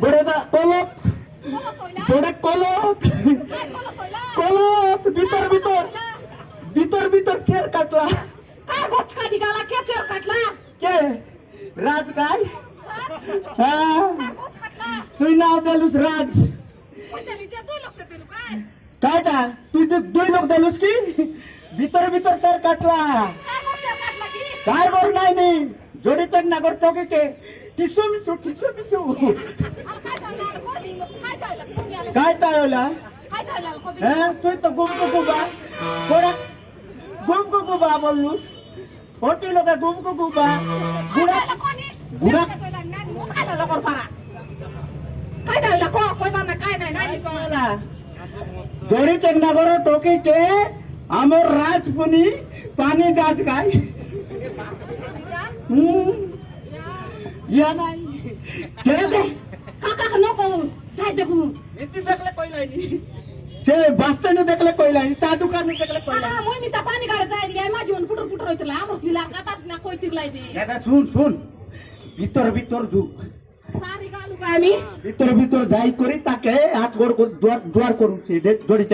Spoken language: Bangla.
বড়দা কলক বড় কলক কলক ভিতর ভিতর ভিতর ভিতর চেয়ার কাটলা কাগজ কাটি গালা কে চেয়ার কাটলা কে রাজ গাই হ্যাঁ কাগজ কাটলা তুই না দেলুস রাজ ওই তেলি যে দুই লোক সে তেলু কাই কাইটা তুই তো দুই লোক দেলুস কি ভিতর ভিতর চেয়ার কাটলা কাগজ চেয়ার কাটলা কি কার ঘর নাই নি জড়িত নাগর টকিকে টিসু মিসু আর কাই যাইলা কদি কাই যাইলা তুমি আলে কাইটা হলা কাই যাইলা কবি হ্যাঁ তুই তো গুমকু গুবা বড় গুমকু গুবা বললুস ওটি লোকে গুমকু গুবা বুড়া বুড়া কইলা না মো খাইলা লগর পারা কাই যাইলা কইবা না কাই নাই নাই পালা জড়িত নাগর টকিকে আমর রাজপুনি পানি জাজ গাই ইয়া নাই কেরে দে কাকা নকো যাই দেখু এটি দেখলে কইলাইনি সে বাস স্ট্যান্ডে দেখলে কইলাইনি তা দোকানে দেখলে কইলাইনি মুই মিসা পানি গাড়ে যাই রিয়া মা জীবন ফুটুর ফুটুর হইতলা আমর ফিলার কাটাস না কই তিরলাই দে এটা শুন শুন ভিতর ভিতর ঢুক সারি গালু আমি ভিতর ভিতর যাই করি তাকে হাত গোড় জোয়ার করুছি জড়িত